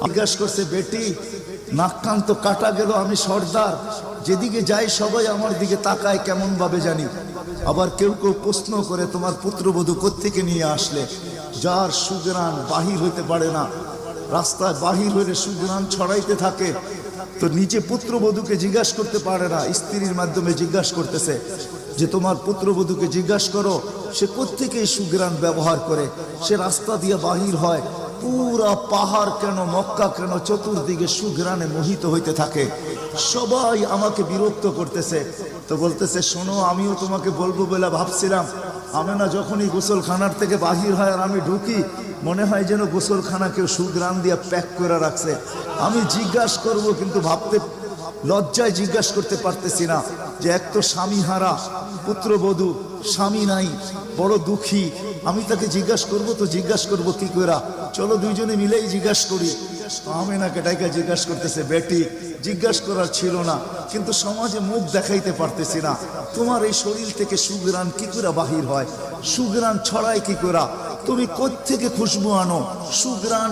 জিজ্ঞাসা করছে, বেটি নাক কান তো কাটা গেল, আমি সর্দার, যেদিকে যাই সবাই আমার দিকে তাকায় কেমন ভাবে জানি। আবার কেউ কেউ প্রশ্ন করে, তোমার পুত্রবধূ কোত্থেকে নিয়ে আসলে? যার সুগ্রাণ বাহির হইতে পারে না, রাস্তায় বাহির হইলে সুগ্রাণ ছড়াইতে থাকে, তো নিজে পুত্রবধূকে জিজ্ঞাসা করতে পারে না, স্ত্রীর মাধ্যমে জিজ্ঞাসা করতেছে যে তোমার পুত্রবধূকে জিজ্ঞাসা করো সে কোত্থেকে সুগ্রাণ ব্যবহার করে, সে রাস্তা দিয়ে বাহির হয়, পুরা পাহাড় কেন, মক্কা কেন, চতুর্দিকে সুগ্রাণে মোহিত হইতে থাকে। সবাই আমাকে বিরক্ত করতেছে। তো বলতেছে, শোনো, আমিও তোমাকে বলবো বলে ভাবছিলাম। আমেনা যখনই গোসলখানার থেকে বাহির হয় আর আমি ঢুকি, মনে হয় যেন গোসলখানা কেউ সুগ্রাণ দিয়ে প্যাক করে রাখছে। আমি জিজ্ঞাসা করব, কিন্তু ভাবতে লজ্জায় জিজ্ঞাসা করতে পারতেছি না, যে এক তো স্বামী হারা পুত্রবধূ, স্বামী নাই, বড় দুঃখী, আমি তাকে জিজ্ঞাসা করব, তো জিজ্ঞাসা করব কি করে? চলো দুইজনে মিলেই জিজ্ঞাসা করি। আমেনাকে ডাইকা জিজ্ঞাসা করতেছে, বেটি জিজ্ঞাসা করার ছিল না, কিন্তু সমাজে মুখ দেখাইতে পারতেছি না, তোমার এই শরীর থেকে সুগ্রাণ কি করে বাহির হয়, সুগ্রাণ ছড়ায় কি করে, তুমি কোত্থেকে খুশবু আনো সুগ্রাণ?